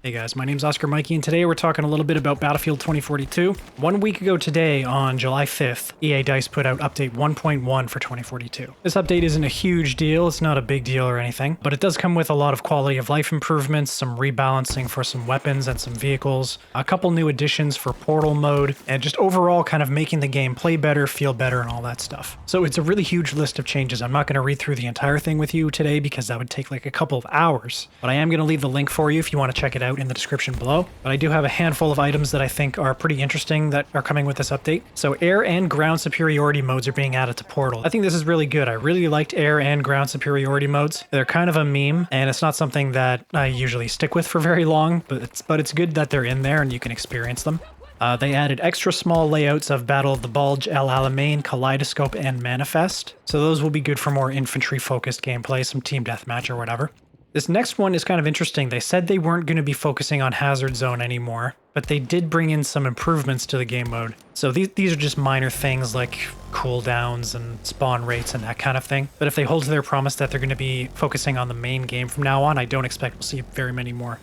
Hey guys, my name's Oscar Mikey, and today we're talking a little bit about Battlefield 2042. 1 week ago today, on July 5th, EA DICE put out update 1.1 for 2042. This update isn't a huge deal, it's not a big deal or anything, but it does come with a lot of quality of life improvements, some rebalancing for some weapons and some vehicles, a couple new additions for Portal mode, and just overall kind of making the game play better, feel better, and all that stuff. So it's a really huge list of changes. I'm not going to read through the entire thing with you today because that would take like a couple of hours, but I am going to leave the link for you if you want to check it out in the description below. But I do have a handful of items that I think are pretty interesting that are coming with this update. So air and ground superiority modes are being added to Portal. I think this is really good. I really liked air and ground superiority modes. They're kind of a meme, and it's not something that I usually stick with for very long, but it's good that they're in there and you can experience them. They added extra small layouts of Battle of the Bulge, El Alamein, Kaleidoscope, and Manifest. So those will be good for more infantry-focused gameplay, some team deathmatch or whatever. This next one is kind of interesting. They said they weren't going to be focusing on Hazard Zone anymore, but they did bring in some improvements to the game mode. So these are just minor things like cooldowns and spawn rates and that kind of thing. But if they hold to their promise that they're going to be focusing on the main game from now on, I don't expect we'll see very many more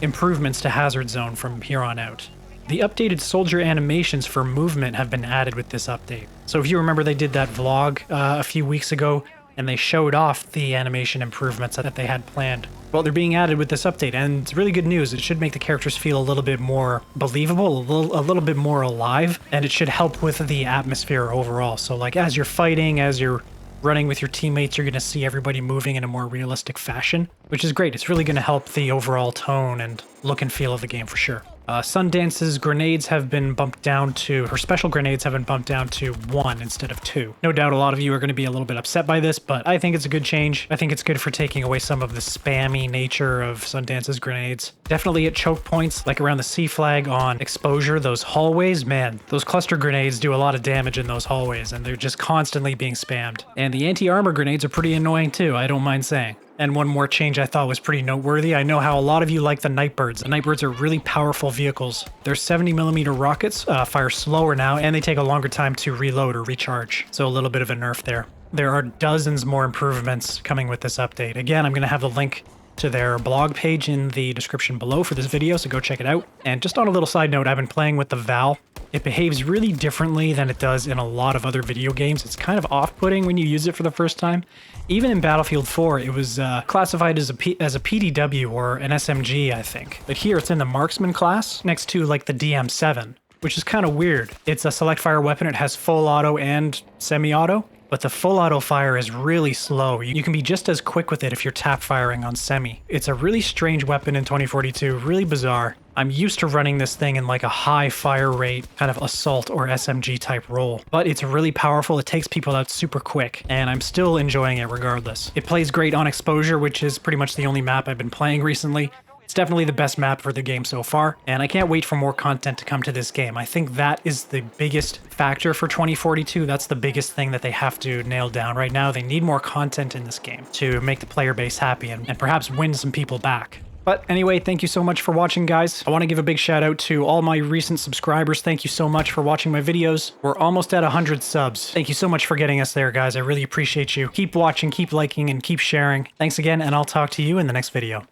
improvements to Hazard Zone from here on out. The updated soldier animations for movement have been added with this update. So if you remember, they did that vlog a few weeks ago, and they showed off the animation improvements that they had planned. Well, they're being added with this update, and it's really good news. It should make the characters feel a little bit more believable, a little bit more alive, and it should help with the atmosphere overall. So like as you're fighting, as you're running with your teammates, you're going to see everybody moving in a more realistic fashion, which is great. It's really going to help the overall tone and look and feel of the game for sure. Sundance's grenades have been bumped down to, her special grenades have been bumped down to 1 instead of 2. No doubt a lot of you are going to be a little bit upset by this, but I think it's a good change. I think it's good for taking away some of the spammy nature of Sundance's grenades. Definitely at choke points, like around the C flag on exposure, those hallways, man, those cluster grenades do a lot of damage in those hallways, and they're just constantly being spammed. And the anti-armor grenades are pretty annoying too, I don't mind saying. And one more change I thought was pretty noteworthy. I know how a lot of you like the Nightbirds. The Nightbirds are really powerful vehicles. Their 70mm rockets fire slower now, and they take a longer time to reload or recharge. So a little bit of a nerf there. There are dozens more improvements coming with this update. Again, I'm going to have the link to their blog page in the description below for this video, so go check it out. And just on a little side note, I've been playing with the Val. It behaves really differently than it does in a lot of other video games. It's kind of off-putting when you use it for the first time. Even in Battlefield 4, it was classified as a PDW or an SMG, I think. But here it's in the Marksman class, next to like the DM7, which is kind of weird. It's a select fire weapon. It has full auto and semi-auto, but the full auto fire is really slow. You can be just as quick with it if you're tap firing on semi. It's a really strange weapon in 2042, really bizarre. I'm used to running this thing in like a high fire rate kind of assault or SMG type role, but it's really powerful. It takes people out super quick, and I'm still enjoying it regardless. It plays great on Exposure, which is pretty much the only map I've been playing recently. It's definitely the best map for the game so far, and I can't wait for more content to come to this game. I think that is the biggest factor for 2042. That's the biggest thing that they have to nail down right now. They need more content in this game to make the player base happy and perhaps win some people back. But anyway, thank you so much for watching, guys. I want to give a big shout out to all my recent subscribers. Thank you so much for watching my videos. We're almost at 100 subs. Thank you so much for getting us there, guys. I really appreciate you. Keep watching, keep liking, and keep sharing. Thanks again, and I'll talk to you in the next video.